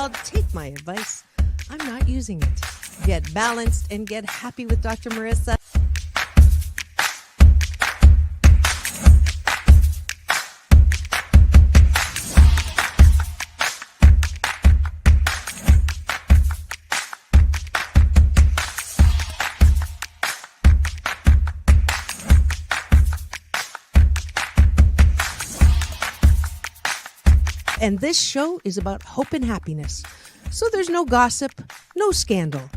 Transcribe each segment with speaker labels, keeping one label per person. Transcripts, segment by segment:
Speaker 1: called Take My Advice. I'm not using it. Get balanced and get happy with Dr. Marissa. And this show is about hope and happiness. So there's no gossip, no scandal.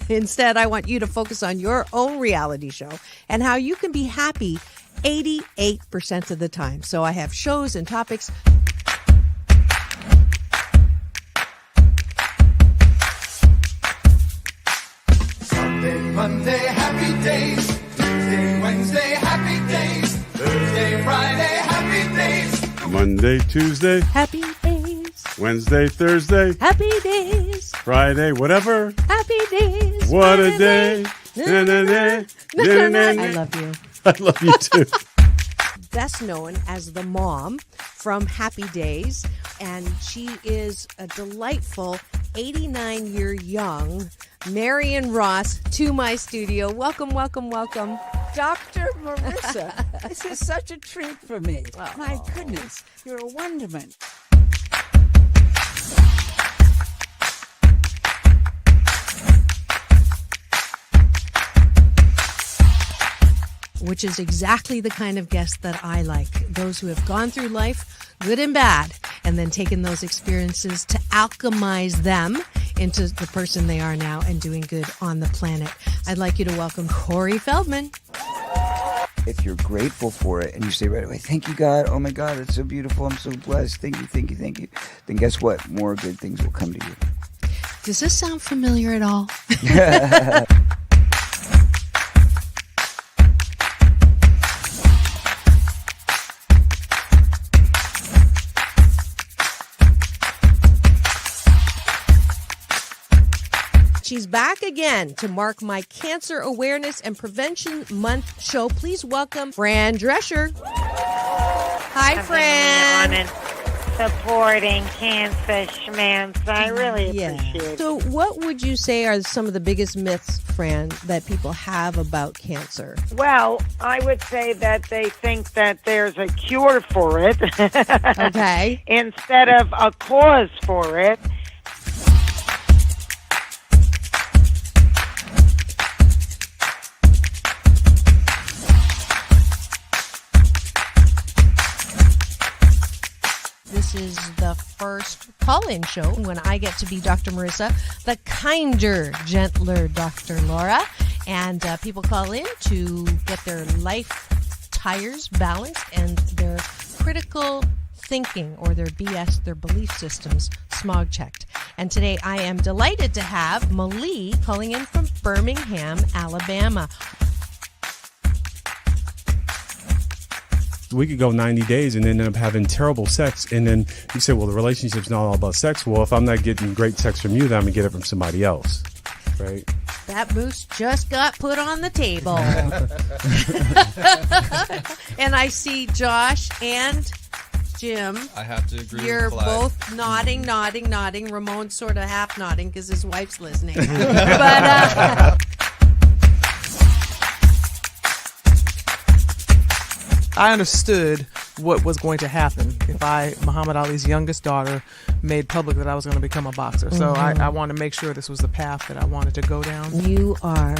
Speaker 1: Instead, I want you to focus on your own reality show and how you can be happy 88% of the time. So I have shows and topics.
Speaker 2: Sunday, Monday, happy days. Tuesday, Wednesday, happy days. Thursday, Friday, happy days.
Speaker 3: Monday, Tuesday,
Speaker 1: Happy days.
Speaker 3: Wednesday, Thursday,
Speaker 1: Happy days.
Speaker 3: Friday, whatever.
Speaker 1: Happy days.
Speaker 3: What a day.
Speaker 1: I love you.
Speaker 3: I love you too.
Speaker 1: Best known as the mom from Happy Days, and she is a delightful 89-year young Marion Ross to my studio. Welcome, welcome, welcome.
Speaker 4: Dr. Marissa, this is such a treat for me.
Speaker 1: Oh.
Speaker 4: My goodness, you're a wonderment.
Speaker 1: Which is exactly the kind of guest that I like. Those who have gone through life, good and bad, and then taken those experiences to alchemize them into the person they are now and doing good on the planet. I'd like you to welcome Corey Feldman.
Speaker 5: If you're grateful for it and you say right away, thank you, God. Oh, my God, it's so beautiful. I'm so blessed. Thank you, thank you, thank you. Then guess what? More good things will come to you.
Speaker 1: Does this sound familiar at all? She's back again to mark my Cancer Awareness and Prevention Month show. Please welcome Fran Drescher. Hi, Fran.
Speaker 6: On and supporting cancer schmance. I really appreciate it.
Speaker 1: So what would you say are some of the biggest myths, Fran, that people have about cancer?
Speaker 6: Well, I would say that they think that there's a cure for it.
Speaker 1: Okay.
Speaker 6: Instead of a cause for it.
Speaker 1: This is the first call-in show when I get to be Dr. Marissa, the kinder, gentler Dr. Laura. And people call in to get their life tires balanced and their critical thinking or their BS, their belief systems, smog checked. And today I am delighted to have Malie calling in from Birmingham, Alabama.
Speaker 7: We could go 90 days and end up having terrible sex. And then you say, well, the relationship's not all about sex. Well, if I'm not getting great sex from you, then I'm going to get it from somebody else. Right?
Speaker 1: That moose just got put on the table. And I see Josh and Jim.
Speaker 8: I have to agree
Speaker 1: You're
Speaker 8: with Clyde.
Speaker 1: both nodding. Ramon's sort of half nodding because his wife's listening. But
Speaker 9: I understood what was going to happen if Muhammad Ali's youngest daughter, made public that I was going to become a boxer. So I wanted to make sure this was the path that I wanted to go down.
Speaker 1: you are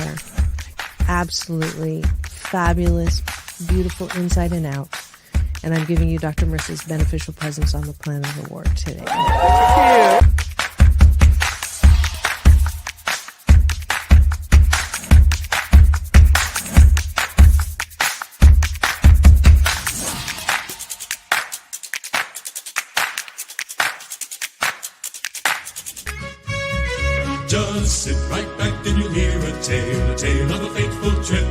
Speaker 1: absolutely fabulous, beautiful inside and out. And I'm giving you Dr. Marissa's Beneficial Presence on the Planet Award today.
Speaker 9: Thank you.
Speaker 10: Just sit right back and you'll hear a tale of a fateful trip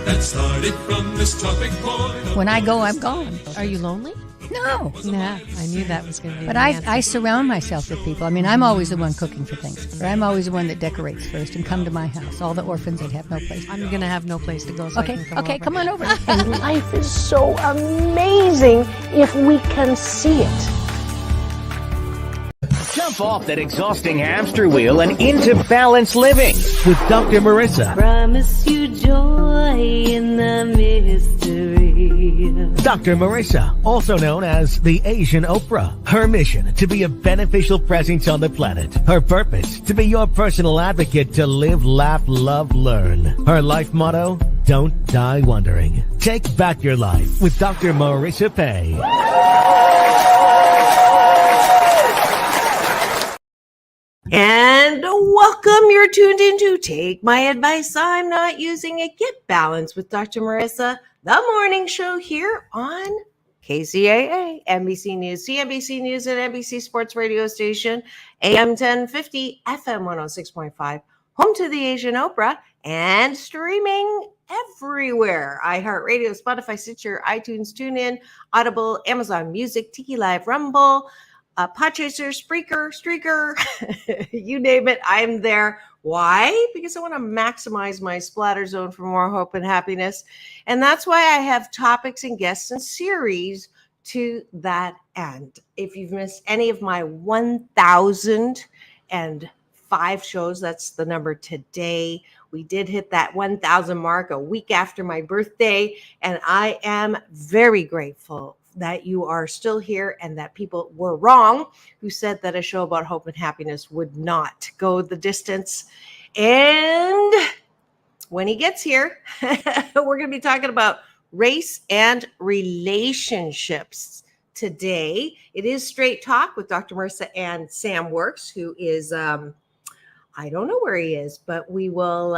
Speaker 10: that started from this tropic point.
Speaker 11: When I go, I'm gone.
Speaker 1: Are you lonely?
Speaker 11: No.
Speaker 1: Nah, I knew that was going to be
Speaker 11: But
Speaker 1: the answer.
Speaker 11: I surround myself with people. I mean, I'm always the one cooking for things. Or I'm always the one that decorates first and come to my house. All the orphans that have no place.
Speaker 1: I'm going to have no place to go, so I can
Speaker 11: come on over.
Speaker 12: And life is so amazing if we can see it.
Speaker 8: Jump off that exhausting hamster wheel and into balanced living with Dr. Marissa.
Speaker 12: Promise you joy in the mystery.
Speaker 8: Dr. Marissa, also known as the Asian Oprah. Her mission, to be a beneficial presence on the planet. Her purpose, to be your personal advocate to live, laugh, love, learn. Her life motto, don't die wondering. Take back your life with Dr. Marissa Pay.
Speaker 13: And welcome. You're tuned into Take My Advice. I'm Not Using It. Get Balance with Dr. Marissa, the morning show here on KCAA, NBC News, CNBC News, and NBC Sports Radio Station, AM 1050, FM 106.5, home to the Asian Oprah, and streaming everywhere. iHeartRadio, Spotify, Stitcher, iTunes, TuneIn, Audible, Amazon Music, Tiki Live, Rumble, Podchaser, Spreaker, Streaker, you name it, I'm there. Why? Because I want to maximize my splatter zone for more hope and happiness. And that's why I have topics and guests and series to that end. If you've missed any of my 1,005 shows, that's the number today. We did hit that 1,000 mark a week after my birthday, and I am very grateful that you are still here and that people were wrong who said that a show about hope and happiness would not go the distance. And when he gets here, we're going to be talking about race and relationships today. It is Straight Talk with Dr. Marissa and Sam Works, who is, I don't know where he is, but we will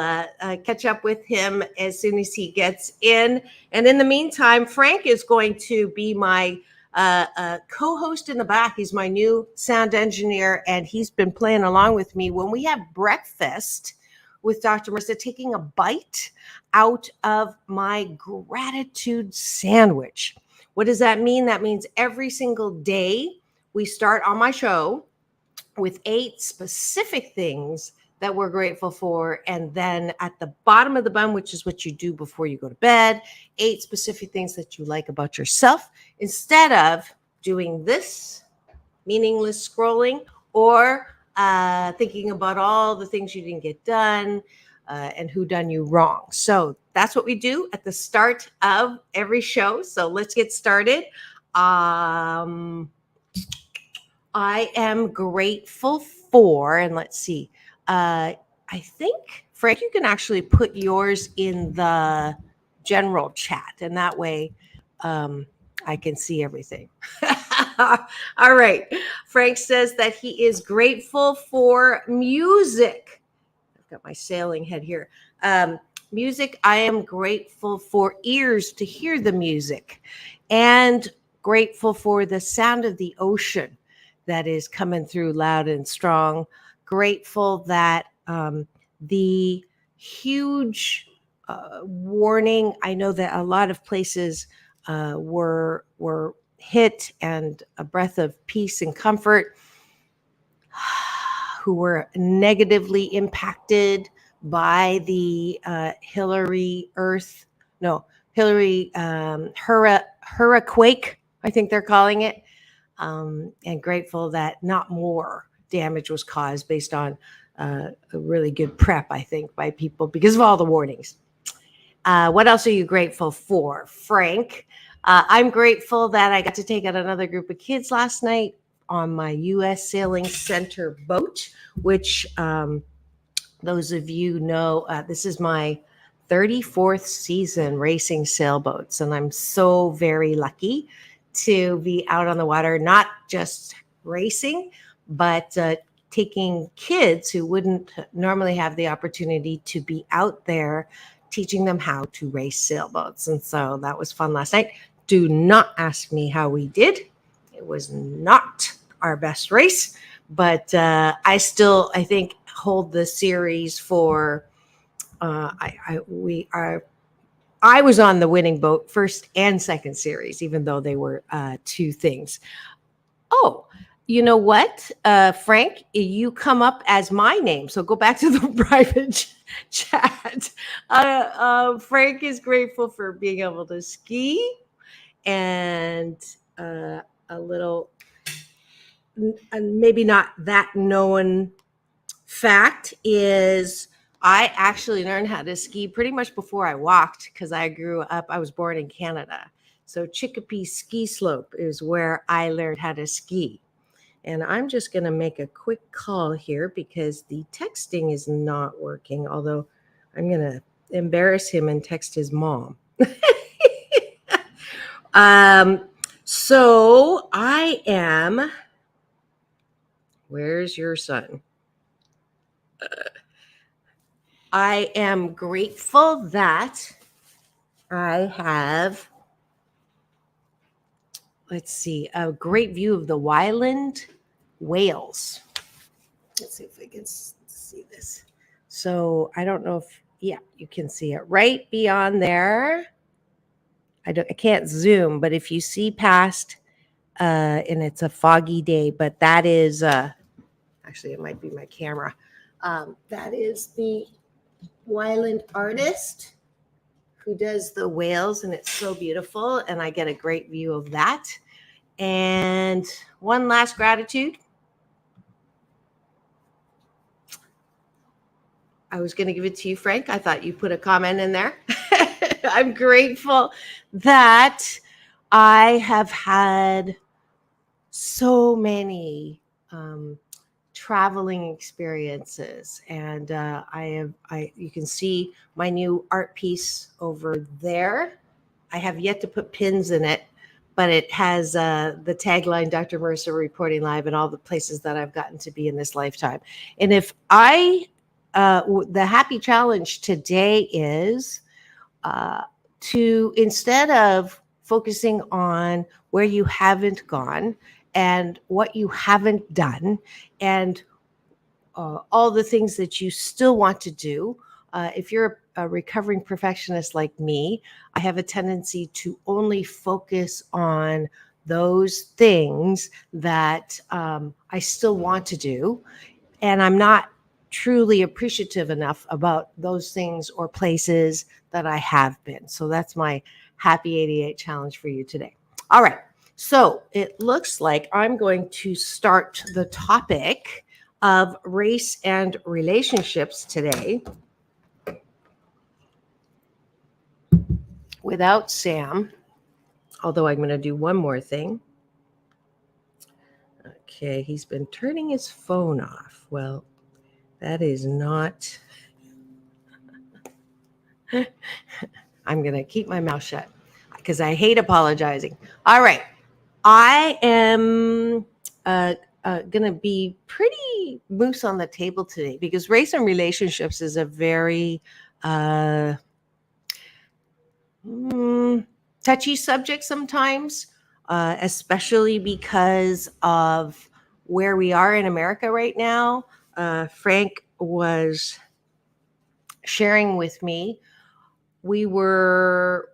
Speaker 13: catch up with him as soon as he gets in. And in the meantime, Frank is going to be my co-host in the back. He's my new sound engineer, and he's been playing along with me when we have breakfast with Dr. Marissa, taking a bite out of my gratitude sandwich. What does that mean? That means every single day we start on my show with 8 specific things that we're grateful for. And then at the bottom of the bun, which is what you do before you go to bed, 8 specific things that you like about yourself, instead of doing this meaningless scrolling or thinking about all the things you didn't get done and who done you wrong. So that's what we do at the start of every show. So let's get started. I am grateful for, and let's see, I think, Frank, you can actually put yours in the general chat, and that way I can see everything. All right. Frank says that he is grateful for music. I've got my sailing head here. Music, I am grateful for ears to hear the music, and grateful for the sound of the ocean that is coming through loud and strong. Grateful that the huge warning, I know that a lot of places were hit, and a breath of peace and comfort, who were negatively impacted by the Hurricane, I think they're calling it. And grateful that not more damage was caused based on a really good prep, I think, by people because of all the warnings. What else are you grateful for, Frank? I'm grateful that I got to take out another group of kids last night on my U.S. Sailing Center boat, which those of you know, this is my 34th season racing sailboats, and I'm so very lucky to be out on the water, not just racing, but taking kids who wouldn't normally have the opportunity to be out there, teaching them how to race sailboats. And so that was fun last night. Do not ask me how we did. It was not our best race, but I think, hold the series for, I was on the winning boat first and second series, even though they were 2 things. Oh, you know what, Frank? You come up as my name, so go back to the private chat. Frank is grateful for being able to ski and a little maybe not that known fact is I actually learned how to ski pretty much before I walked because I was born in Canada. So Chicopee Ski Slope is where I learned how to ski. And I'm just going to make a quick call here because the texting is not working, although I'm going to embarrass him and text his mom. So I am, where's your son? I am grateful that I have, let's see, a great view of the Wyland Whales. Let's see if we can see this. So I don't know if, yeah, you can see it right beyond there. I can't zoom, but if you see past, and it's a foggy day, but that is, actually it might be my camera. That is the Wyland artist who does the whales, and it's so beautiful, and I get a great view of that. And one last gratitude. I was going to give it to you, Frank. I thought you put a comment in there. I'm grateful that I have had so many traveling experiences, and you can see my new art piece over there. I have yet to put pins in it, but it has the tagline, Dr. Marissa reporting live, and all the places that I've gotten to be in this lifetime. And if the happy challenge today is to, instead of focusing on where you haven't gone and what you haven't done and all the things that you still want to do, if you're a recovering perfectionist like me, I have a tendency to only focus on those things that I still want to do. And I'm not truly appreciative enough about those things or places that I have been. So that's my Happy 88 challenge for you today. All right. So it looks like I'm going to start the topic of race and relationships today without Sam, although I'm going to do one more thing. Okay, he's been turning his phone off. Well, that is not... I'm going to keep my mouth shut because I hate apologizing. All right. I am going to be pretty loose on the table today because race and relationships is a very touchy subject sometimes, especially because of where we are in America right now. Frank was sharing with me. We were,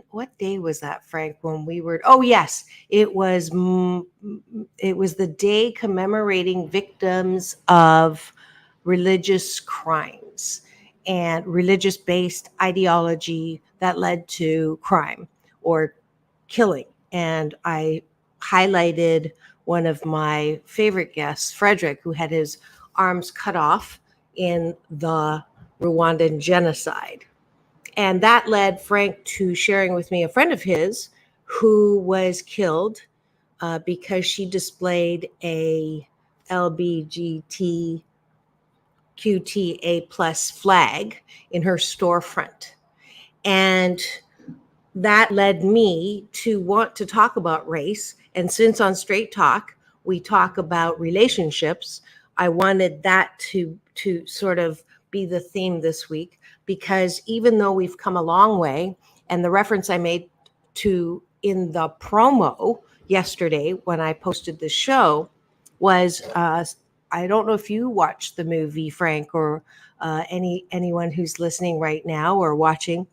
Speaker 13: what day was that, Frank? When we were, oh yes, it was the day commemorating victims of religious crimes and religious-based ideology that led to crime or killing. And I highlighted one of my favorite guests, Frederick, who had his arms cut off in the Rwandan genocide. And that led Frank to sharing with me a friend of his who was killed because she displayed a LBGTQTA plus flag in her storefront. And that led me to want to talk about race. And since on Straight Talk, we talk about relationships, I wanted that to sort of be the theme this week, because even though we've come a long way, and the reference I made to in the promo yesterday when I posted the show was, I don't know if you watched the movie, Frank, or anyone who's listening right now or watching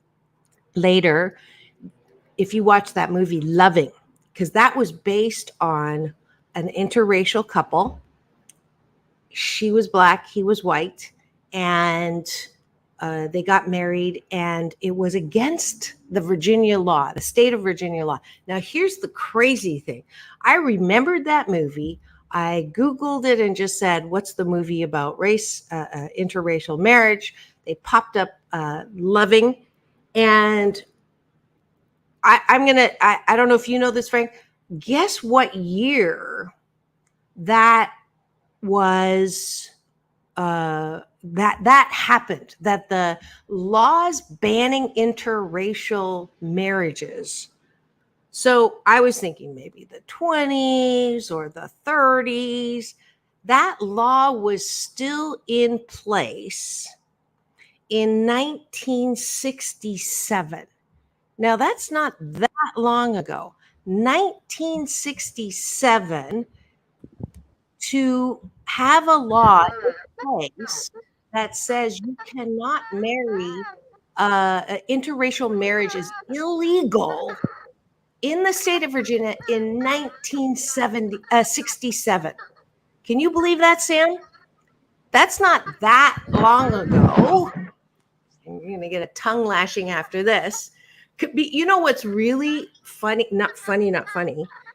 Speaker 13: later, if you watch that movie Loving, because that was based on an interracial couple. She was black, he was white, and they got married, and it was against the Virginia law, the state of Virginia law. Now, here's the crazy thing. I remembered that movie. I Googled it and just said, what's the movie about race, interracial marriage? They popped up Loving. And I don't know if you know this, Frank. Guess what year that was that happened, that the laws banning interracial marriages. So I was thinking maybe the 20s or the 30s. That law was still in place in 1967. Now, that's not that long ago. 1967, to have a law in place that says you cannot marry, interracial marriage is illegal in the state of Virginia in 1967. Can you believe that, Sam? That's not that long ago. And you're going to get a tongue lashing after this. Could be, you know what's really funny? Not funny.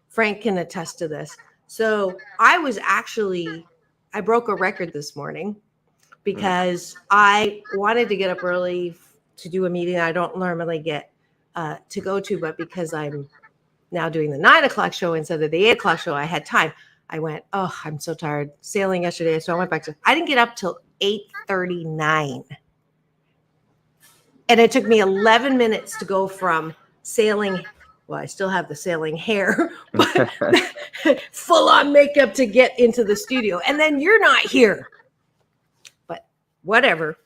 Speaker 13: Frank can attest to this. So I broke a record this morning because I wanted to get up early to do a meeting I don't normally get to go to, but because I'm now doing the 9 o'clock show instead of the 8 o'clock show, I had time. I went, oh, I'm so tired. Sailing yesterday, so I went back I didn't get up till 8:39. And it took me 11 minutes to go from sailing. Well, I still have the sailing hair, but full on makeup to get into the studio. And then you're not here. But whatever.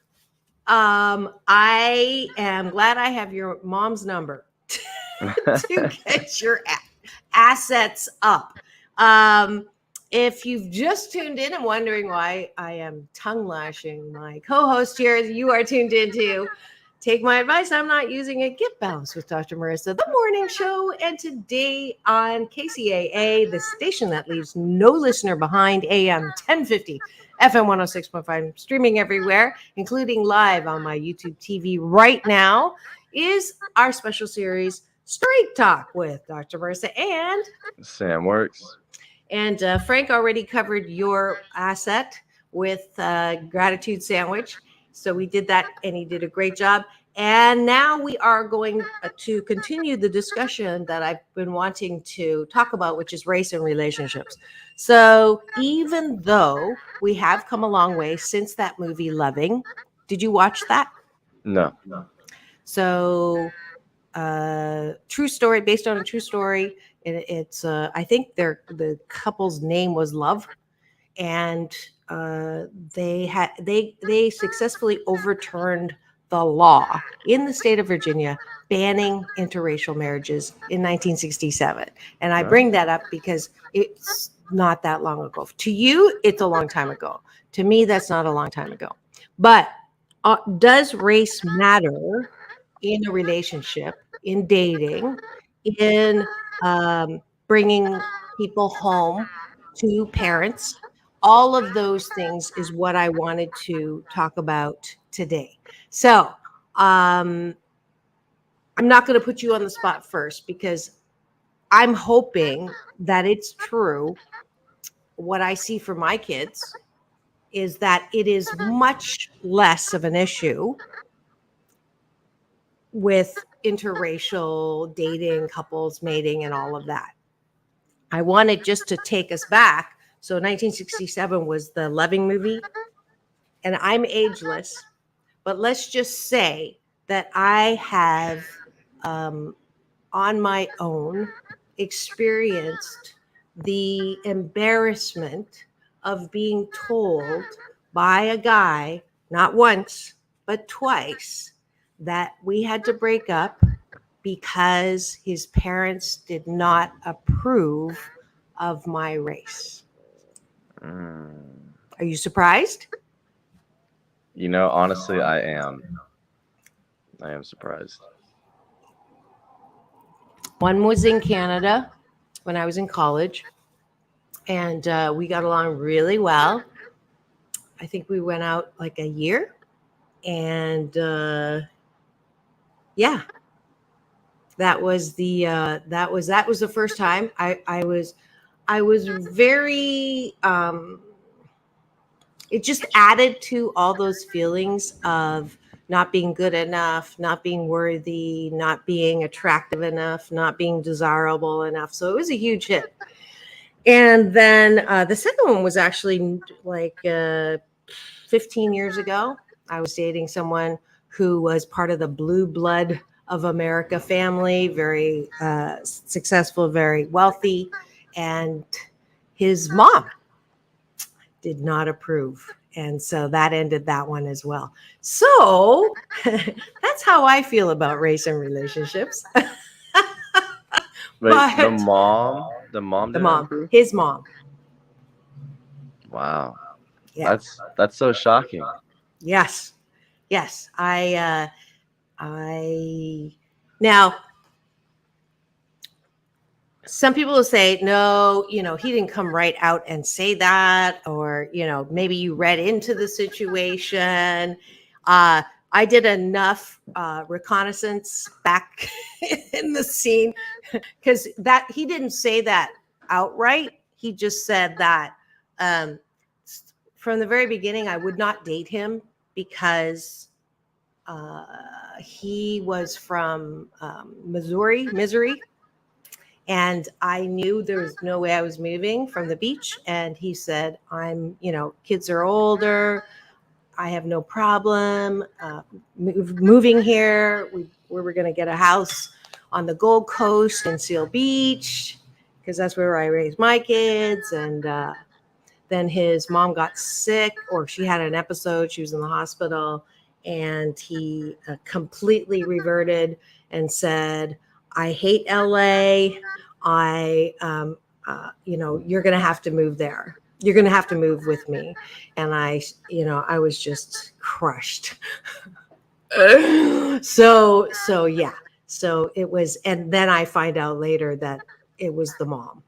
Speaker 13: I am glad I have your mom's number to get your assets up. If you've just tuned in and wondering why I am tongue lashing my co-host here, you are tuned into Take My Advice. I'm not using it. Get Balanced with Dr. Marissa, the morning show. And today on KCAA, the station that leaves no listener behind, AM 1050, FM 106.5, streaming everywhere, including live on my YouTube TV right now, is our special series, Straight Talk with Dr. Marissa and
Speaker 14: Sam Works.
Speaker 13: And Frank already covered your asset with Gratitude Sandwich. So we did that, and he did a great job. And now we are going to continue the discussion that I've been wanting to talk about, which is race and relationships. So even though we have come a long way since that movie Loving, did you watch that?
Speaker 14: No.
Speaker 13: So true story, based on a true story. It's I think the couple's name was Love, and they successfully overturned the law in the state of Virginia banning interracial marriages in 1967. And I bring that up because it's not that long ago. To you, it's a long time ago. To me, that's not a long time ago. But does race matter in a relationship, in dating, in bringing people home to parents? All of those things is what I wanted to talk about today. So I'm not going to put you on the spot first because I'm hoping that it's true. What I see for my kids is that it is much less of an issue with interracial dating, couples mating, and all of that. I wanted just to take us back. So 1967 was the Loving movie, and I'm ageless, but let's just say that I have, on my own, experienced the embarrassment of being told by a guy, not once, but twice, that we had to break up because his parents did not approve of my race. Are you surprised?
Speaker 14: You know, honestly, I am. I am surprised.
Speaker 13: One was in Canada when I was in college, and we got along really well. I think we went out like a year, and yeah, that was the first time I was very it just added to all those feelings of not being good enough, not being worthy, not being attractive enough, not being desirable enough. So it was a huge hit. And then the second one was actually like 15 years ago. I was dating someone who was part of the blue blood of America family, very successful, very wealthy. And his mom did not approve. And so that ended that one as well. So that's how I feel about race and relationships.
Speaker 14: Wait,
Speaker 13: But
Speaker 14: the mom didn't approve?
Speaker 13: his mom.
Speaker 14: Wow.
Speaker 13: Yeah.
Speaker 14: That's so shocking.
Speaker 13: Yes. Now, some people will say, no, he didn't come right out and say that, or, maybe you read into the situation. I did enough reconnaissance back in the scene because that he didn't say that outright. He just said that from the very beginning, I would not date him because he was from Missouri. And I knew there was no way I was moving from the beach. And he said, kids are older. I have no problem moving here. We were going to get a house on the Gold Coast in Seal Beach because that's where I raised my kids. And then his mom got sick, or she had an episode. She was in the hospital, and he completely reverted and said, I hate LA. You're going to have to move there. You're going to have to move with me. And I was just crushed. So yeah. So it was, and then I find out later that it was the mom.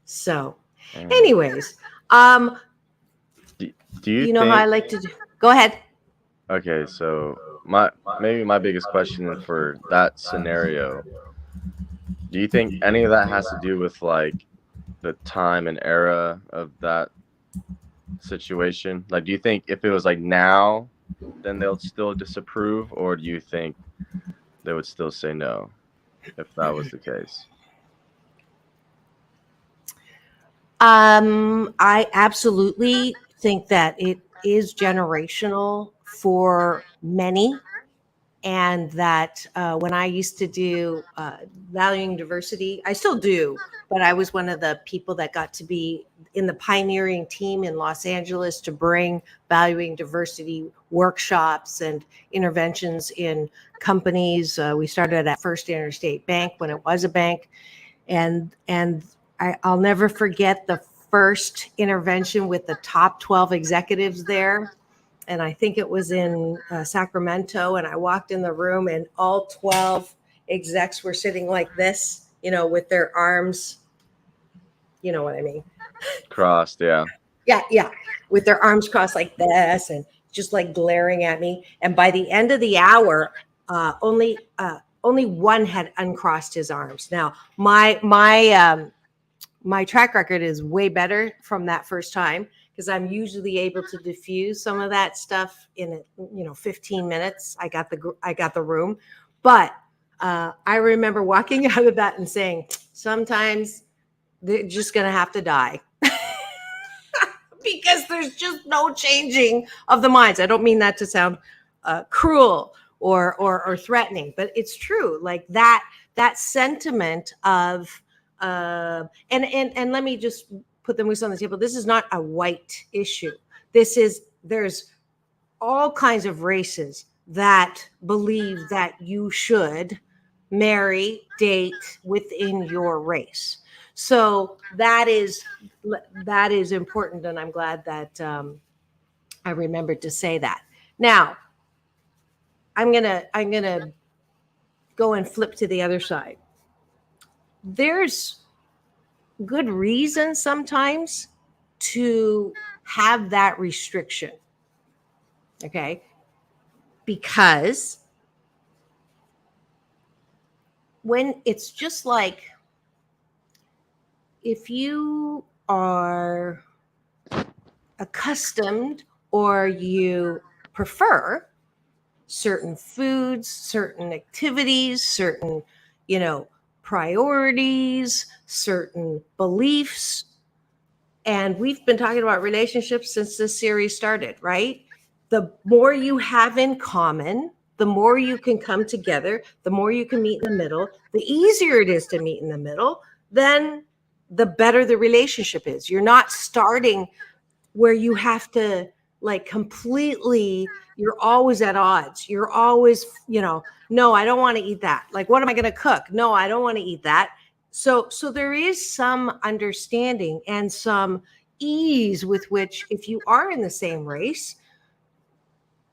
Speaker 13: So anyways,
Speaker 14: do you
Speaker 13: know
Speaker 14: think,
Speaker 13: how I like to do? Go ahead.
Speaker 14: Okay, so maybe my biggest question for that scenario, do you think any of that has to do with like the time and era of that situation? Like, do you think if it was like now, then they'll still disapprove, or do you think they would still say no if that was the case?
Speaker 13: I absolutely think that it is generational for many, and that when I used to do valuing diversity, I still do, but I was one of the people that got to be in the pioneering team in Los Angeles to bring valuing diversity workshops and interventions in companies. We started at First Interstate Bank when it was a bank, and I'll never forget the first intervention with the top 12 executives there. And I think it was in Sacramento. And I walked in the room and all 12 execs were sitting like this, with their arms, you know what I mean?
Speaker 14: Crossed, yeah.
Speaker 13: Yeah. With their arms crossed like this and just like glaring at me. And by the end of the hour, only one had uncrossed his arms. Now, my track record is way better from that first time because I'm usually able to diffuse some of that stuff in 15 minutes. I got the room, but I remember walking out of that and saying, sometimes they're just gonna have to die because there's just no changing of the minds. I don't mean that to sound cruel or threatening, but it's true. Like that sentiment of and let me just put the moose on the table. This is not a white issue. There's all kinds of races that believe that you should marry, date within your race. So that is important, and I'm glad that I remembered to say that. Now, I'm gonna go and flip to the other side. There's good reason sometimes to have that restriction. Okay? Because when it's just like, if you are accustomed or you prefer certain foods, certain activities, certain, priorities, certain beliefs. And we've been talking about relationships since this series started, right? The more you have in common, the more you can come together, the more you can meet in the middle, the easier it is to meet in the middle, then the better the relationship is. You're not starting where you have to completely, you're always at odds. You're always, no, I don't want to eat that. Like, what am I going to cook? No, I don't want to eat that. So there is some understanding and some ease with which, if you are in the same race,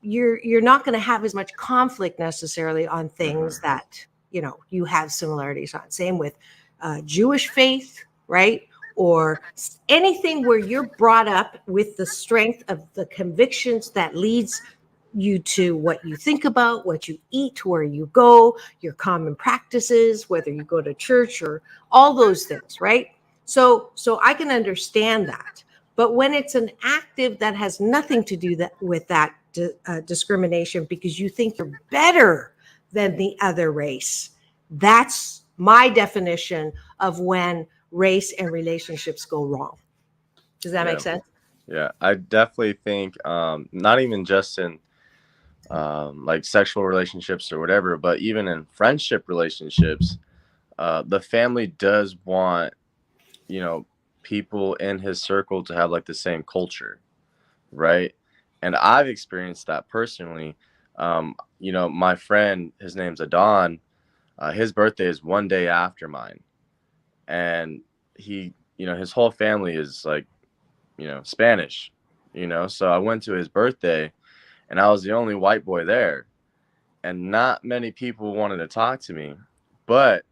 Speaker 13: you're not going to have as much conflict necessarily on things that, you have similarities on. Same with Jewish faith, right? Or anything where you're brought up with the strength of the convictions that leads you to what you think about, what you eat, where you go, your common practices, whether you go to church or all those things, right? So I can understand that. But when it's an active that has nothing to do with that discrimination because you think you're better than the other race, that's my definition of when race and relationships go wrong. Does that make sense?
Speaker 14: Yeah, I definitely think not even just in like sexual relationships or whatever, but even in friendship relationships, the family does want, people in his circle to have like the same culture, right? And I've experienced that personally. My friend, his name's Adon, his birthday is one day after mine. And he, his whole family is like, Spanish, so I went to his birthday and I was the only white boy there and not many people wanted to talk to me. But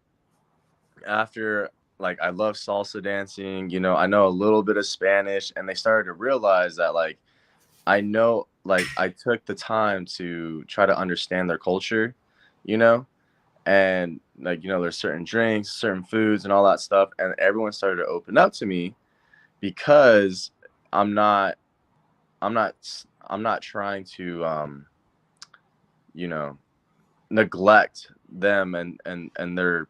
Speaker 14: after, like, I love salsa dancing, I know a little bit of Spanish, and they started to realize that, like, I know, like, I took the time to try to understand their culture, and like, there's certain drinks, certain foods and all that stuff. And everyone started to open up to me because I'm not trying to, neglect them and their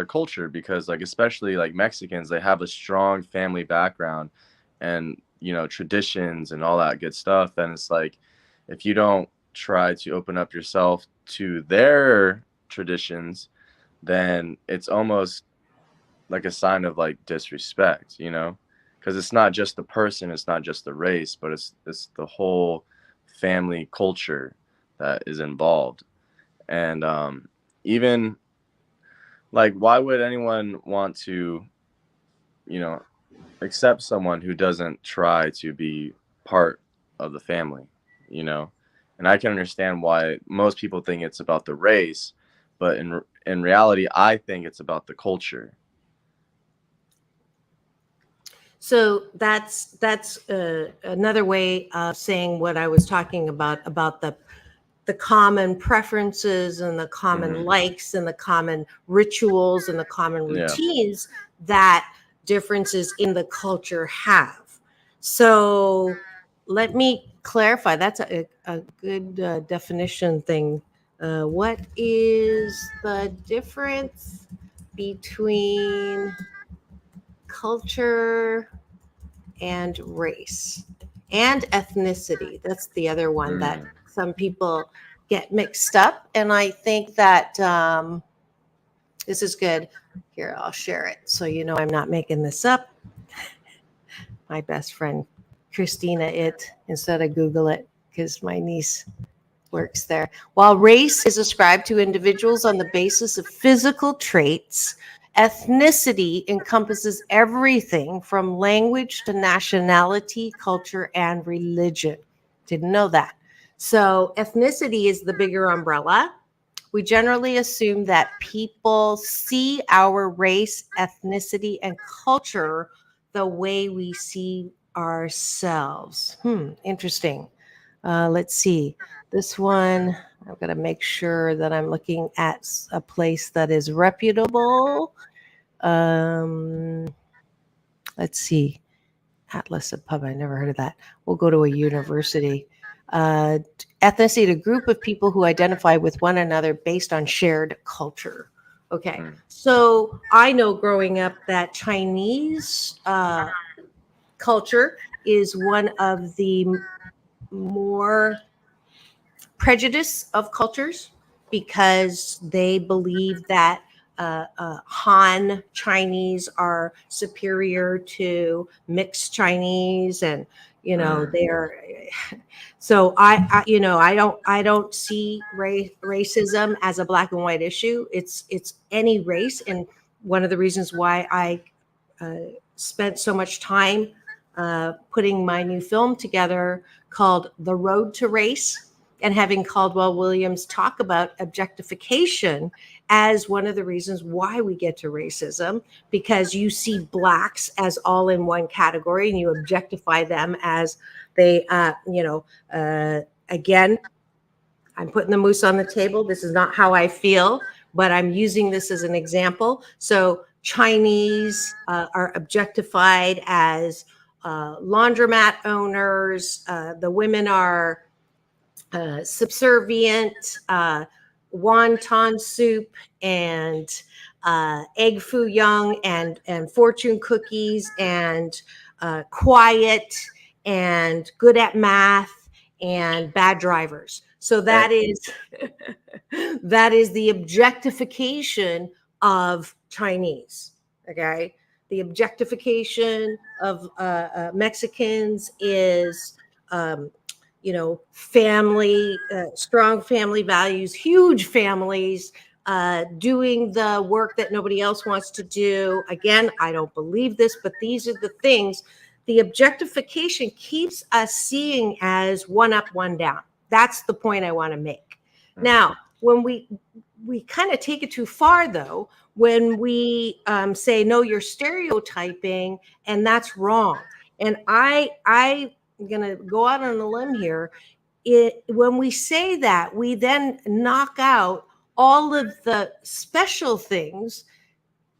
Speaker 14: culture, because like, especially like Mexicans, they have a strong family background and, traditions and all that good stuff. And it's like, if you don't try to open up yourself to their traditions, then it's almost like a sign of like disrespect, because it's not just the person, it's not just the race, but it's the whole family culture that is involved. And even like, why would anyone want to, accept someone who doesn't try to be part of the family, And I can understand why most people think it's about the race, but in reality, I think it's about the culture.
Speaker 13: So that's another way of saying what I was talking about the common preferences and the common likes and the common rituals and the common routines that differences in the culture have. So let me clarify. That's a good definition thing. What is the difference between culture and race and ethnicity? That's the other one that some people get mixed up. And I think that this is good. Here, I'll share it so I'm not making this up. My best friend Christina instead of Google it, because my niece works there. While race is ascribed to individuals on the basis of physical traits, ethnicity encompasses everything from language to nationality, culture, and religion. Didn't know that. So ethnicity is the bigger umbrella. We generally assume that people see our race, ethnicity, and culture the way we see ourselves. Interesting. Let's see. This one, I've got to make sure that I'm looking at a place that is reputable. Let's see. Atlas of Pub. I never heard of that. We'll go to a university. Ethnicity, a group of people who identify with one another based on shared culture. Okay. So I know growing up that Chinese culture is one of the more prejudice of cultures because they believe that Han Chinese are superior to mixed Chinese, and they're. So I don't see racism as a black and white issue. It's any race, and one of the reasons why I spent so much time putting my new film together called The Road to Race, and having Caldwell Williams talk about objectification as one of the reasons why we get to racism, because you see blacks as all in one category and you objectify them as they, again, I'm putting the moose on the table. This is not how I feel, but I'm using this as an example. So Chinese are objectified as laundromat owners. The women are subservient, wonton soup and egg foo young and fortune cookies and quiet and good at math and bad drivers. So that is the objectification of Chinese. Okay, the objectification of Mexicans is family, strong family values, huge families, doing the work that nobody else wants to do. Again, I don't believe this, but these are the things. The objectification keeps us seeing as one up, one down. That's the point I want to make. Now, when we kind of take it too far, though, when we say, no, you're stereotyping, and that's wrong. And I'm going to go out on a limb here. When we say that, we then knock out all of the special things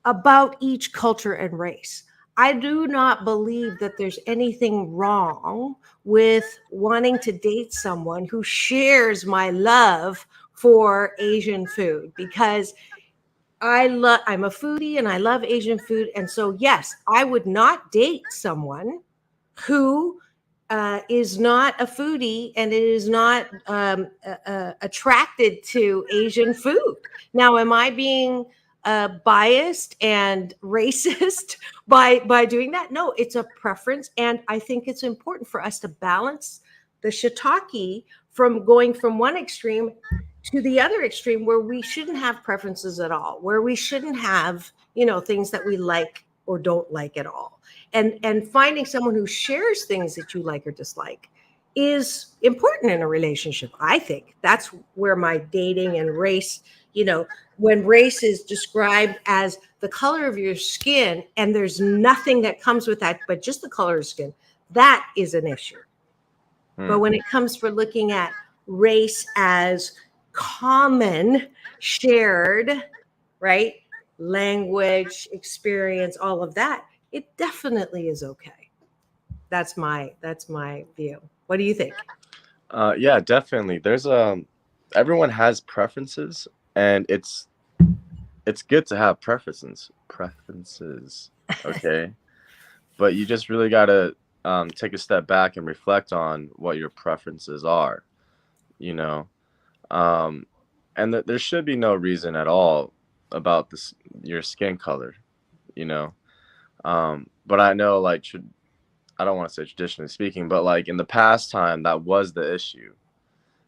Speaker 13: about each culture and race. I do not believe that there's anything wrong with wanting to date someone who shares my love for Asian food, because I'm a foodie and I love Asian food. And so, yes, I would not date someone who is not a foodie and is not attracted to Asian food. Now, am I being biased and racist by doing that? No, it's a preference. And I think it's important for us to balance the shiitake from going from one extreme to the other extreme, where we shouldn't have preferences at all, where we shouldn't have, things that we like or don't like at all. And finding someone who shares things that you like or dislike is important in a relationship. I think that's where my dating and race, when race is described as the color of your skin and there's nothing that comes with that but just the color of skin, that is an issue. But when it comes for looking at race as common, shared, right, language, experience, all of that, it definitely is okay. That's my view. What do you think?
Speaker 14: Yeah, definitely. There's everyone has preferences, and it's good to have preferences. Okay. But you just really gotta take a step back and reflect on what your preferences are, and there should be no reason at all about your skin color, but I know, I don't want to say traditionally speaking, but in the past time, that was the issue.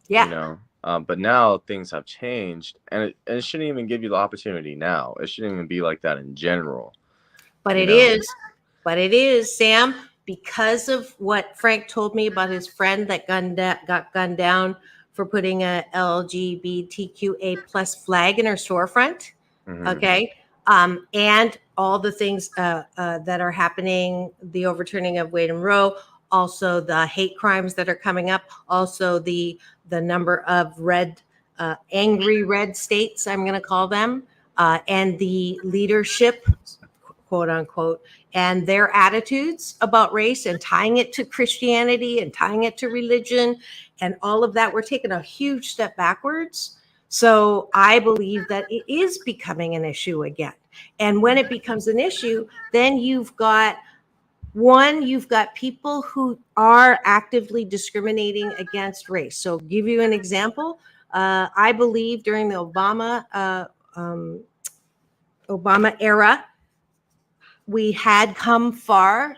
Speaker 13: Yeah.
Speaker 14: But now things have changed, and it shouldn't even give you the opportunity now. It shouldn't even be like that in general.
Speaker 13: But it is. But it is, Sam, because of what Frank told me about his friend that got gunned down for putting a LGBTQA plus flag in her storefront.
Speaker 14: Mhm.
Speaker 13: Okay. and all the things that are happening, the overturning of Wade and Roe, also the hate crimes that are coming up, also the number of angry red states, I'm going to call them, and the leadership, quote unquote, and their attitudes about race and tying it to Christianity and tying it to religion and all of that. We're taking a huge step backwards. So I believe that it is becoming an issue again. And when it becomes an issue, then you've got people who are actively discriminating against race. So give you an example. I believe during the Obama era, we had come far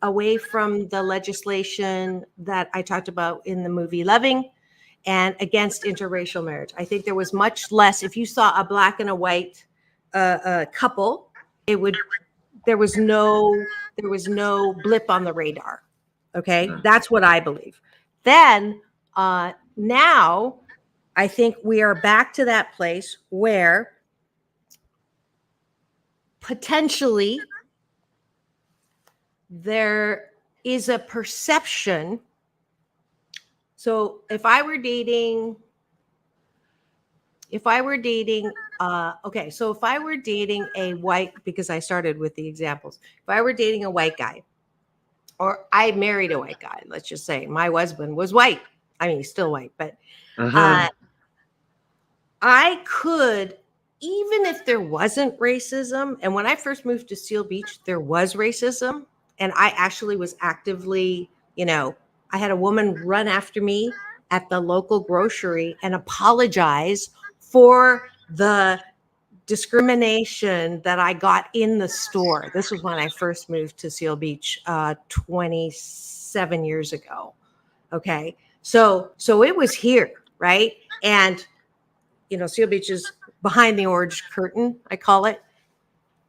Speaker 13: away from the legislation that I talked about in the movie Loving and against interracial marriage. I think there was much less. If you saw a black and a white couple, there was no blip on the radar. Okay, that's what I believe. Then now I think we are back to that place where potentially there is a perception. So if I were dating a white, because I started with the examples, if I were dating a white guy, or I married a white guy, let's just say my husband was white. I mean, he's still white, but I could, even if there wasn't racism, and when I first moved to Seal Beach, there was racism, and I actually was actively, I had a woman run after me at the local grocery and apologize for the discrimination that I got in the store. This was when I first moved to Seal Beach 27 years ago. Okay. So it was here, right? And, Seal Beach is behind the orange curtain, I call it,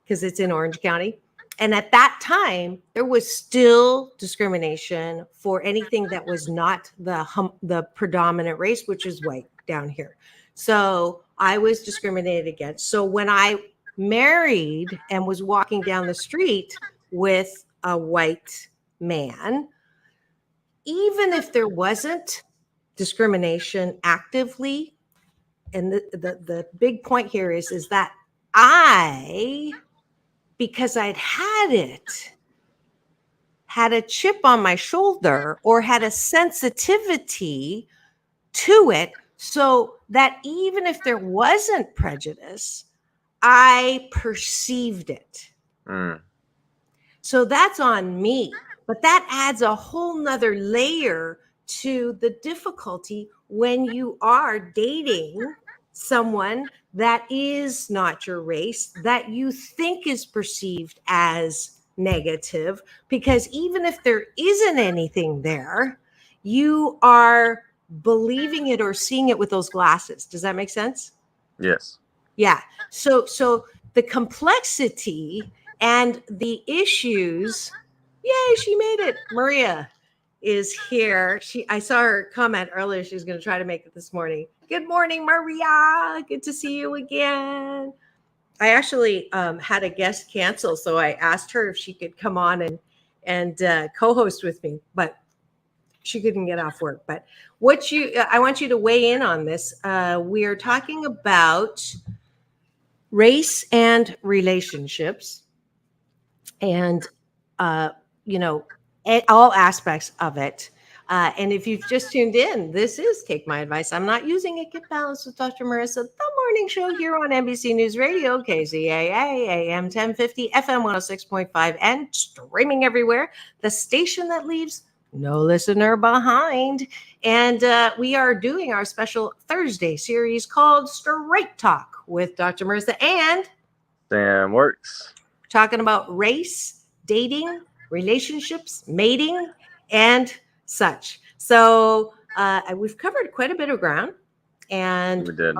Speaker 13: because it's in Orange County. And at that time, there was still discrimination for anything that was not the predominant race, which is white down here. So I was discriminated against. So when I married and was walking down the street with a white man, even if there wasn't discrimination actively, and the big point here is that because I'd had a chip on my shoulder or had a sensitivity to it, so that even if there wasn't prejudice, I perceived it. So that's on me. But that adds a whole nother layer to the difficulty when you are dating someone that is not your race, that you think is perceived as negative, because even if there isn't anything there, you are believing it or seeing it with those glasses. Does that make sense?
Speaker 14: Yes.
Speaker 13: Yeah. So the complexity and the issues. Yay, she made it. Maria is here. I saw her comment earlier. She was going to try to make it this morning. Good morning, Maria. Good to see you again. I actually had a guest cancel, so I asked her if she could come on and co-host with me, but she couldn't get off work. But I want you to weigh in on this. We are talking about race and relationships, and all aspects of it. And if you've just tuned in, this is Take My Advice. I'm not using it. Get Balanced with Dr. Marissa, the morning show here on NBC News Radio, KZAA, AM 1050, FM 106.5, and streaming everywhere. The station that leaves no listener behind. And we are doing our special Thursday series called Straight Talk with Dr. Marissa and
Speaker 14: Sam Works.
Speaker 13: Talking about race, dating, relationships, mating, and such. So we've covered quite a bit of ground. And
Speaker 14: we did.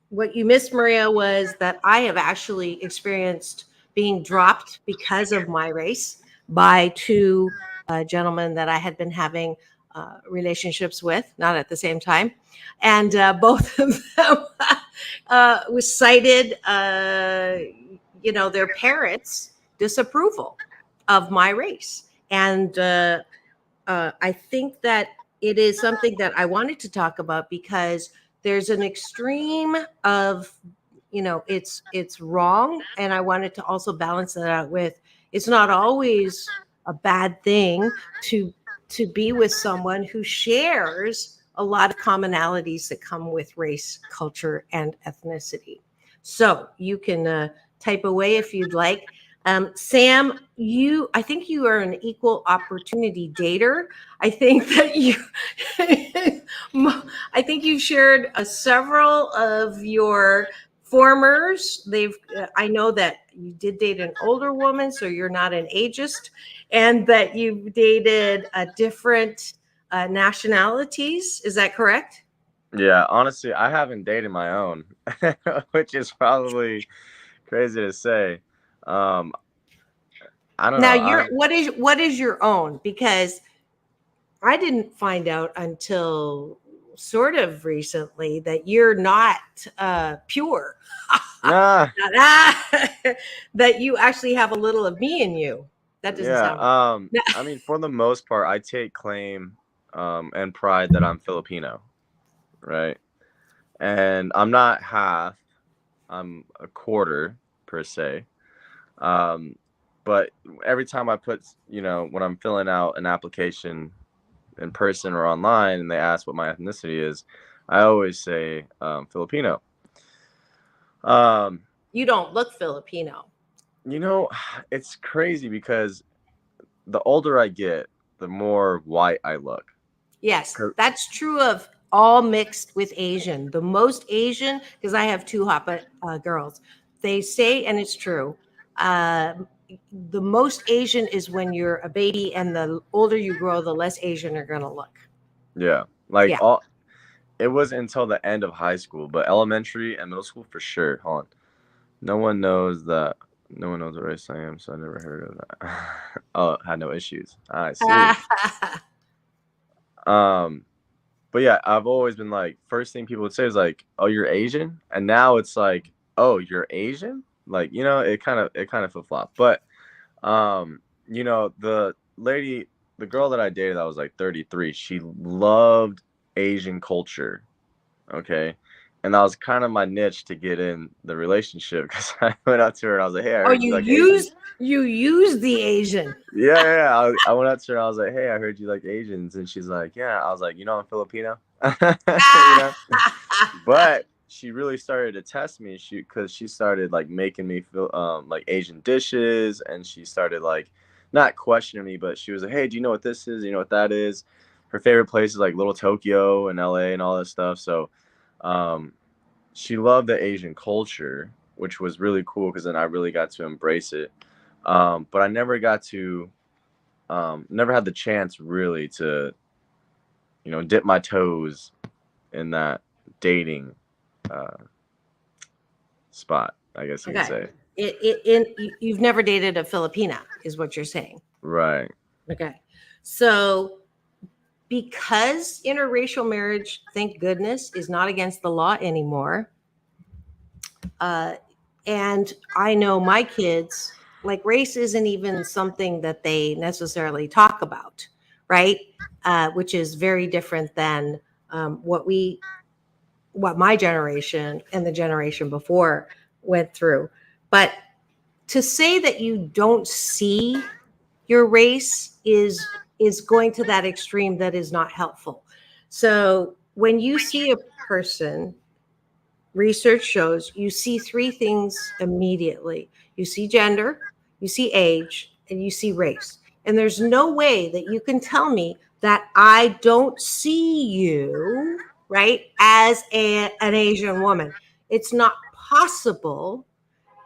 Speaker 13: What you missed, Maria, was that I have actually experienced being dropped because of my race by two gentlemen that I had been having relationships with, not at the same time. And both of them was cited, their parents' disapproval of my race. And I think that it is something that I wanted to talk about because there's an extreme of, it's wrong. And I wanted to also balance that out with, it's not always a bad thing to be with someone who shares a lot of commonalities that come with race, culture, and ethnicity. So you can type away if you'd like. Sam, I think you are an equal opportunity dater. I think that I think you've shared several of your formers. I know that you did date an older woman, so you're not an ageist, and that you've dated different nationalities. Is that correct?
Speaker 14: Yeah, honestly, I haven't dated my own, which is probably crazy to say. I don't
Speaker 13: Now,
Speaker 14: know.
Speaker 13: what is your own? Because I didn't find out until sort of recently that you're not pure.
Speaker 14: Nah.
Speaker 13: That you actually have a little of me in you. That doesn't sound right.
Speaker 14: I mean, for the most part, I take claim and pride that I'm Filipino, right? And I'm not half, I'm a quarter per se. But every time I put, when I'm filling out an application in person or online and they ask what my ethnicity is, I always say Filipino.
Speaker 13: You don't look Filipino.
Speaker 14: It's crazy because the older I get, the more white I look.
Speaker 13: Yes, that's true of all mixed with Asian. The most Asian, because I have two Hapa girls, they say, and it's true, the most Asian is when you're a baby, and the older you grow, the less Asian you're going to look.
Speaker 14: Yeah. It wasn't until the end of high school, but elementary and middle school for sure. Hold on. No one knows what race I am, so I never heard of that. Oh, had no issues. I see. But yeah, I've always been like, first thing people would say is like, "Oh, you're Asian," and now it's like, "Oh, you're Asian." Like, it kind of flip flop. But the girl that I dated that was like 33, she loved Asian culture. Okay. And that was kind of my niche to get in the relationship because I went up to her and I was like, "Hey, I heard you like Asians."
Speaker 13: You use the Asian.
Speaker 14: Yeah. I went up to her and I was like, "Hey, I heard you like Asians," and she's like, "Yeah." I was like, "I'm Filipino." But she really started to test me because she started like making me feel like Asian dishes, and she started like not questioning me, but she was like, "Hey, do you know what this is? Do you know what that is?" Her favorite place is like Little Tokyo and LA and all that stuff. So she loved the Asian culture, which was really cool because then I really got to embrace it. But I never got to, never had the chance really to, dip my toes in that dating spot, I guess you could say.
Speaker 13: You've never dated a Filipina, is what you're saying.
Speaker 14: Right.
Speaker 13: Okay. So because interracial marriage, thank goodness, is not against the law anymore. And I know my kids, like race isn't even something that they necessarily talk about, right? Which is very different than what my generation and the generation before went through. But to say that you don't see your race is going to that extreme that is not helpful. So when you see a person, research shows you see three things immediately. You see gender, you see age, and you see race. And there's no way that you can tell me that I don't see you, right, as an Asian woman. It's not possible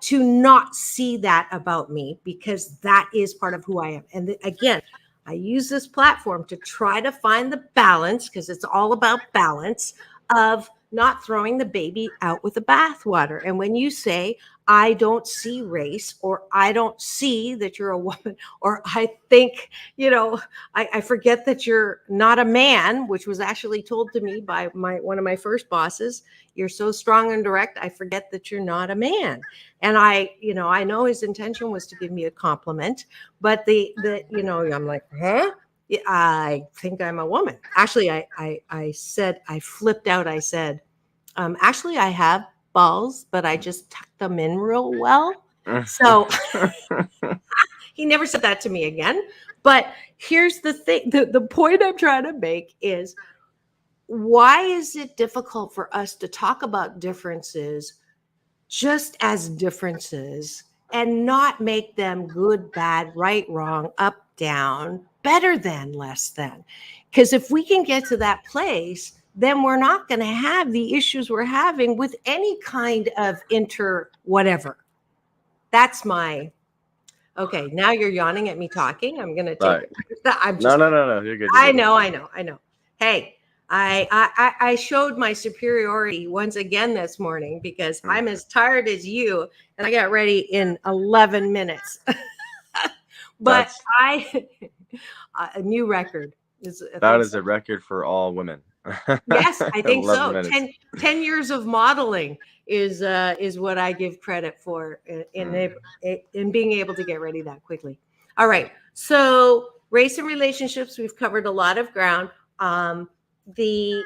Speaker 13: to not see that about me because that is part of who I am. And again, I use this platform to try to find the balance, because it's all about balance, of not throwing the baby out with the bathwater. And when you say, I don't see race, or I don't see that you're a woman, or I think, I forget that you're not a man, which was actually told to me by one of my first bosses. You're so strong and direct, I forget that you're not a man. And I know his intention was to give me a compliment, but I'm like, huh? Yeah, I think I'm a woman. Actually, I flipped out. I said, actually, I have balls, but I just tuck them in real well. So he never said that to me again. But here's the thing. The point I'm trying to make is, why is it difficult for us to talk about differences just as differences and not make them good, bad, right, wrong, up, down, better than, less than? Because if we can get to that place, then we're not going to have the issues we're having with any kind of whatever. That's my. Okay, now you're yawning at me talking. I'm going to take it.
Speaker 14: No. You're good.
Speaker 13: I know. Hey, I showed my superiority once again this morning because I'm as tired as you, and I got ready in 11 minutes. But a new record.
Speaker 14: That is a record for all women.
Speaker 13: Yes, I think so.
Speaker 14: 11
Speaker 13: 10 years of modeling is what I give credit for in being able to get ready that quickly. All right. So race and relationships, we've covered a lot of ground. The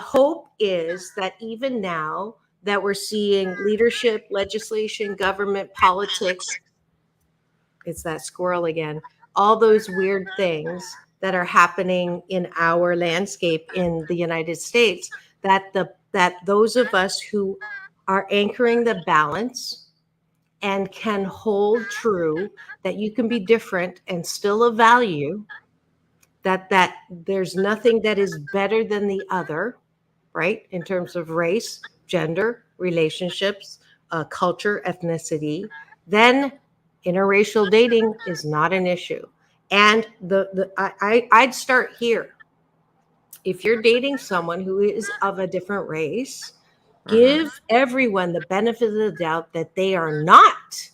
Speaker 13: hope is that even now that we're seeing leadership, legislation, government, politics, it's that squirrel again, all those weird things that are happening in our landscape in the United States, that those of us who are anchoring the balance and can hold true that you can be different and still of value, that there's nothing that is better than the other, right? In terms of race, gender, relationships, culture, ethnicity, then interracial dating is not an issue. And I'd start here. If you're dating someone who is of a different race, give everyone the benefit of the doubt that they are not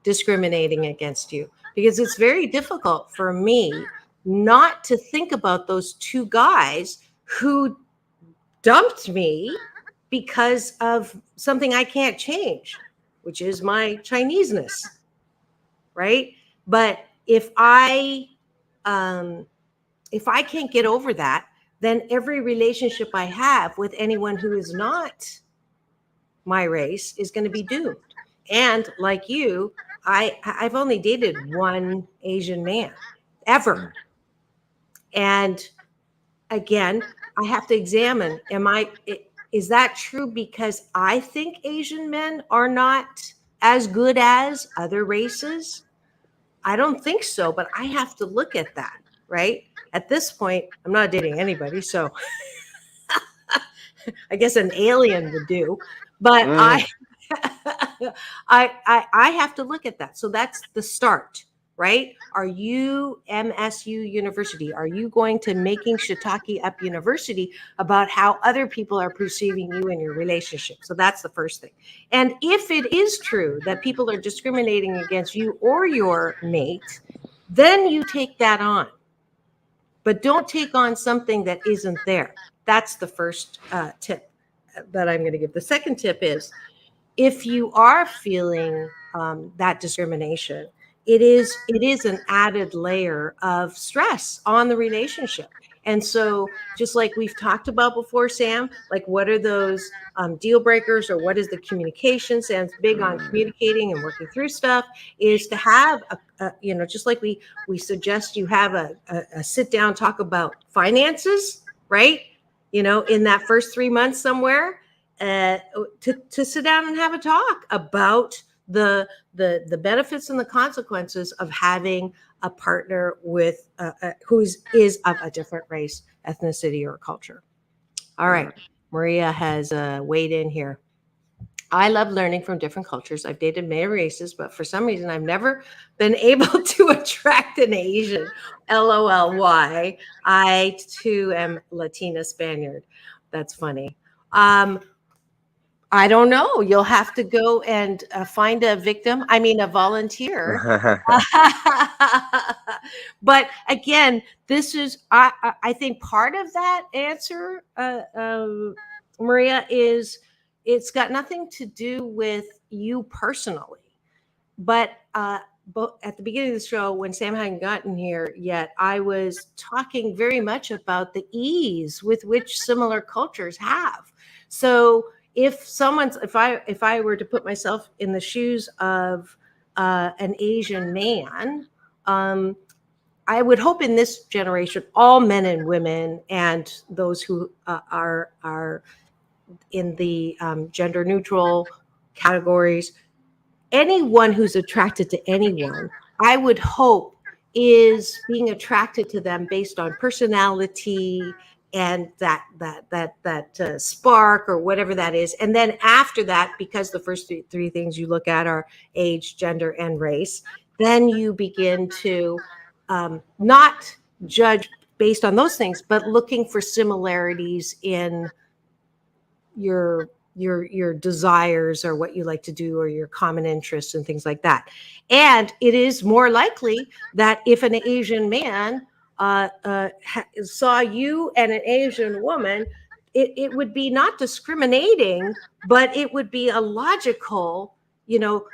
Speaker 13: discriminating against you, because it's very difficult for me not to think about those two guys who dumped me because of something I can't change, which is my Chineseness, right? But if I can't get over that, then every relationship I have with anyone who is not my race is going to be doomed. And like you, I've only dated one Asian man ever. And again, I have to examine, is that true because I think Asian men are not as good as other races? I don't think so, but I have to look at that, right? At this point, I'm not dating anybody, so I guess an alien would do. But I have to look at that. So that's the start, right? Are you MSU University? Are you going to Making Shiitake Up University about how other people are perceiving you in your relationship? So that's the first thing. And if it is true that people are discriminating against you or your mate, then you take that on. But don't take on something that isn't there. That's the first tip that I'm going to give. The second tip is, if you are feeling that discrimination, it is an added layer of stress on the relationship. And so just like we've talked about before, Sam, like what are those deal breakers, or what is the communication? Sam's big on communicating and working through stuff, is to have just like we suggest you have a sit down talk about finances, right? In that first 3 months somewhere, to sit down and have a talk about the benefits and the consequences of having a partner with who is of a different race, ethnicity, or culture. All right, Maria has weighed in here. I love learning from different cultures. I've dated many races, but for some reason I've never been able to attract an Asian. LOL, why? I too am Latina Spaniard. That's funny. I don't know. You'll have to go and find a victim. I mean, a volunteer. But again, this is, I think part of that answer, Maria, is it's got nothing to do with you personally. But at the beginning of the show, when Sam hadn't gotten here yet, I was talking very much about the ease with which similar cultures have. So if I were to put myself in the shoes of an Asian man, I would hope in this generation, all men and women and those who are in the gender neutral categories, anyone who's attracted to anyone, I would hope is being attracted to them based on personality and that spark or whatever that is. And then after that, because the first three things you look at are age, gender, and race, then you begin to not judge based on those things, but looking for similarities in your desires or what you like to do or your common interests and things like that. And it is more likely that if an Asian man saw you and an Asian woman, it would be not discriminating, but it would be a logical,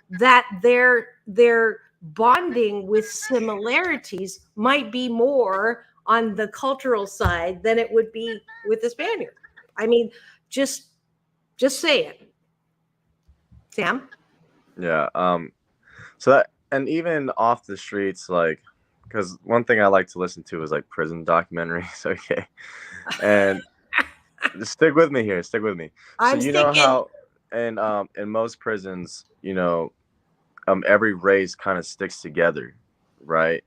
Speaker 13: that their bonding with similarities might be more on the cultural side than it would be with the Spaniard. I mean, just say it, Sam.
Speaker 14: Yeah. So that, and even off the streets, like, because one thing I like to listen to is like prison documentaries. Okay, and just stick with me here. Stick with me.
Speaker 13: I'm
Speaker 14: so you know
Speaker 13: sticking.
Speaker 14: how in most prisons, every race kind of sticks together, right?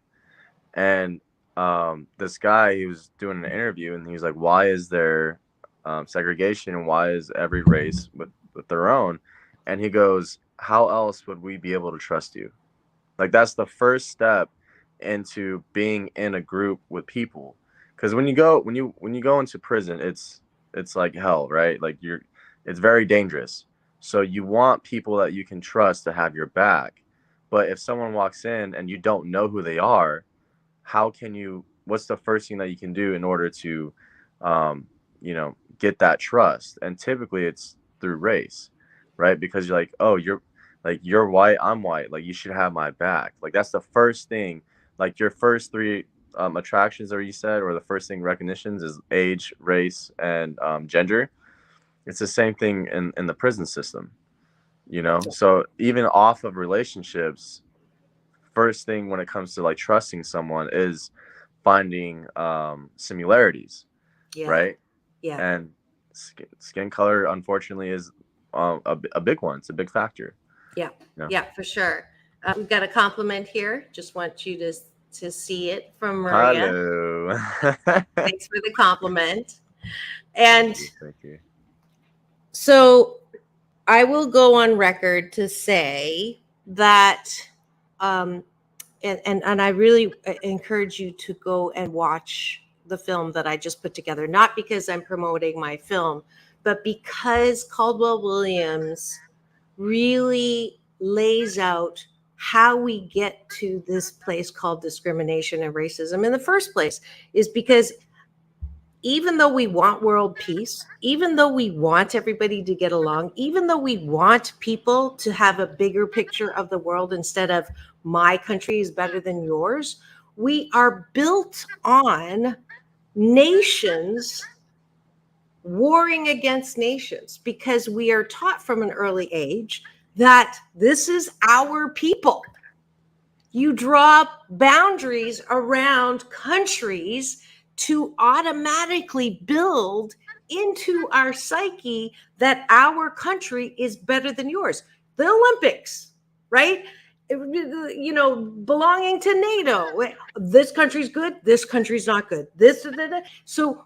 Speaker 14: And this guy, he was doing an interview, and he was like, "Why is there segregation, and why is every race with their own?" And he goes, "How else would we be able to trust you?" Like, that's the first step into being in a group with people. Because when you go into prison, it's like hell, right? Like, it's very dangerous. So you want people that you can trust to have your back. But if someone walks in and you don't know who they are, what's the first thing that you can do in order to get that trust? And typically it's through race, right? Because you're like, oh, you're white, I'm white, like, you should have my back. Like, that's the first thing. Like, your first three attractions, or you said, or the first thing recognitions, is age, race, and gender. It's the same thing in the prison system, so even off of relationships, first thing when it comes to like trusting someone is finding similarities.
Speaker 13: Yeah.
Speaker 14: Right.
Speaker 13: Yeah.
Speaker 14: And skin color, unfortunately, is a big one. It's a big factor.
Speaker 13: Yeah. Yeah, for sure. We've got a compliment here. Just want you to see it from Maria.
Speaker 14: Hello.
Speaker 13: Thanks for the compliment. And
Speaker 14: Thank you.
Speaker 13: so I will go on record to say that, and I really encourage you to go and watch the film that I just put together, not because I'm promoting my film, but because Caldwell Williams really lays out how we get to this place called discrimination and racism in the first place. Is because even though we want world peace, even though we want everybody to get along, even though we want people to have a bigger picture of the world instead of my country is better than yours, we are built on nations warring against nations because we are taught from an early age that this is our people. You draw boundaries around countries to automatically build into our psyche that our country is better than yours. The Olympics, right? Belonging to NATO. This country's good. This country's not good. So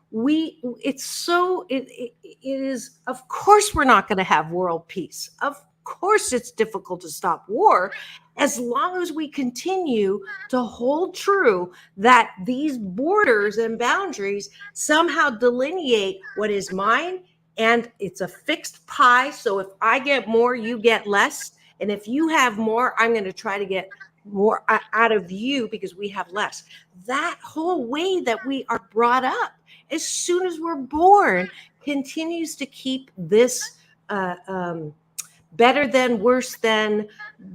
Speaker 13: it is, of course, we're not going to have world peace. Of course, it's difficult to stop war as long as we continue to hold true that these borders and boundaries somehow delineate what is mine and it's a fixed pie. So if I get more, you get less. And if you have more, I'm going to try to get more out of you because we have less. That whole way that we are brought up as soon as we're born continues to keep this better than, worse than,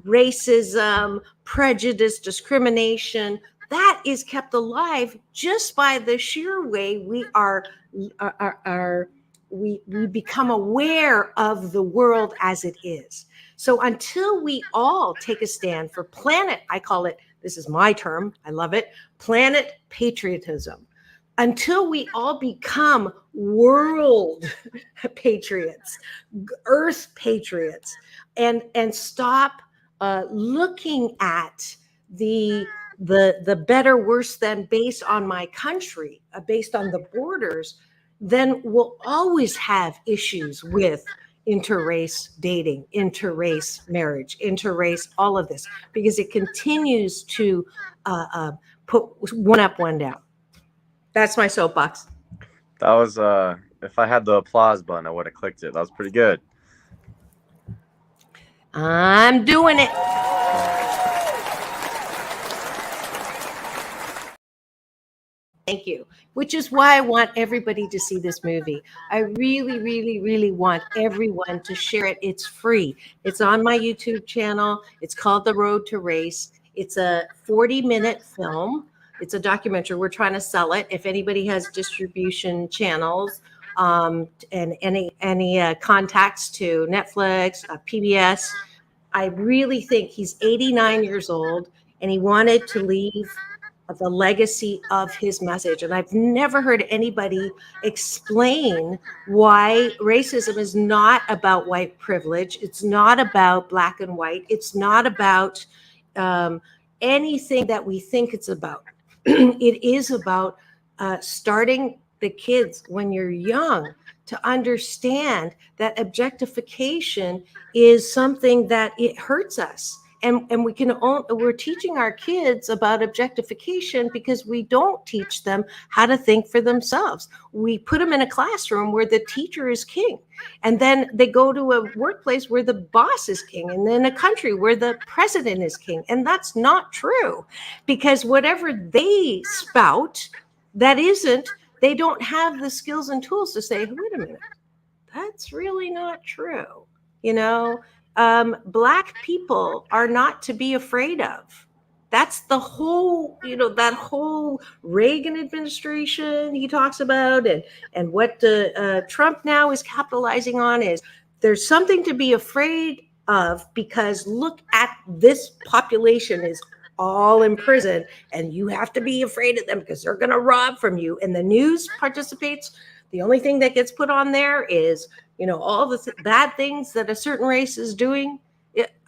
Speaker 13: racism, prejudice, discrimination. That is kept alive just by the sheer way we we become aware of the world as it is. So until we all take a stand for planet, I call it, this is my term, I love it, planet patriotism. Until we all become world patriots, earth patriots, and stop looking at the better, worse than based on my country, based on the borders, then we'll always have issues with interrace dating, interrace marriage, interrace, all of this, because it continues to put one up, one down. That's my soapbox.
Speaker 14: That was if I had the applause button, I would have clicked it. That was pretty good.
Speaker 13: I'm doing it. Thank you. Which is why I want everybody to see this movie. I really, really, really want everyone to share it. It's free. It's on my YouTube channel. It's called The Road to Race. It's a 40-minute film. It's a documentary. We're trying to sell it. If anybody has distribution channels and any contacts to Netflix, PBS, I really think he's 89 years old and he wanted to leave the legacy of his message. And I've never heard anybody explain why racism is not about white privilege. It's not about black and white. It's not about anything that we think it's about. It is about starting the kids when you're young to understand that objectification is something that it hurts us. And we're teaching our kids about objectification because we don't teach them how to think for themselves. We put them in a classroom where the teacher is king. And then they go to a workplace where the boss is king, and then a country where the president is king. And that's not true, because whatever they spout, that isn't, they don't have the skills and tools to say, wait a minute, that's really not true. You know, Black people are not to be afraid of. That's the whole, that whole Reagan administration he talks about, and what Trump now is capitalizing on is there's something to be afraid of, because look at this population is all in prison and you have to be afraid of them because they're going to rob from you. And the news participates. The only thing that gets put on there is, all the bad things that a certain race is doing.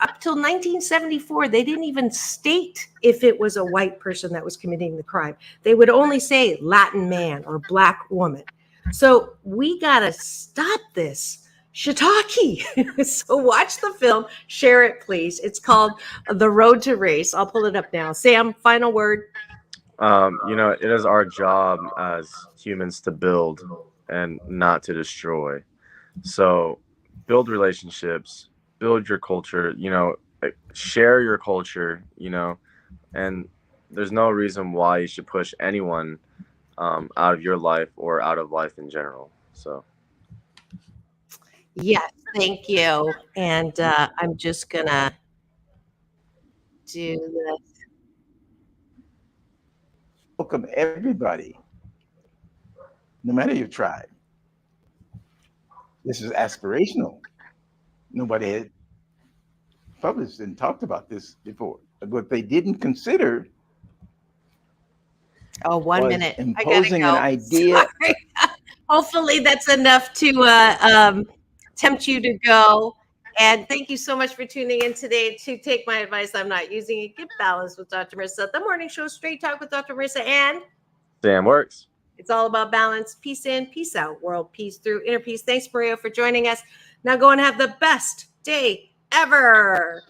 Speaker 13: Up till 1974, they didn't even state if it was a white person that was committing the crime. They would only say Latin man or Black woman. So we got to stop this shiitake. So watch the film, share it, please. It's called The Road to Race. I'll pull it up now. Sam, final word.
Speaker 14: It is our job as humans to build and not to destroy. So build relationships, build your culture, share your culture, and there's no reason why you should push anyone out of your life or out of life in general. So.
Speaker 13: Yes, thank you. And I'm just going to do this.
Speaker 15: Welcome everybody, no matter your tribe. This is aspirational. Nobody had published and talked about this before. But what they didn't consider.
Speaker 13: Oh, 1 minute.
Speaker 15: Imposing an idea.
Speaker 13: Sorry. Hopefully that's enough to tempt you to go. And thank you so much for tuning in today. To take my advice, I'm not using it. Get balanced with Dr. Marissa. The morning show, Straight Talk with Dr. Marissa and
Speaker 14: Sam Works.
Speaker 13: It's all about balance. Peace in, peace out. World peace through inner peace. Thanks, Maria, for joining us. Now go and have the best day ever.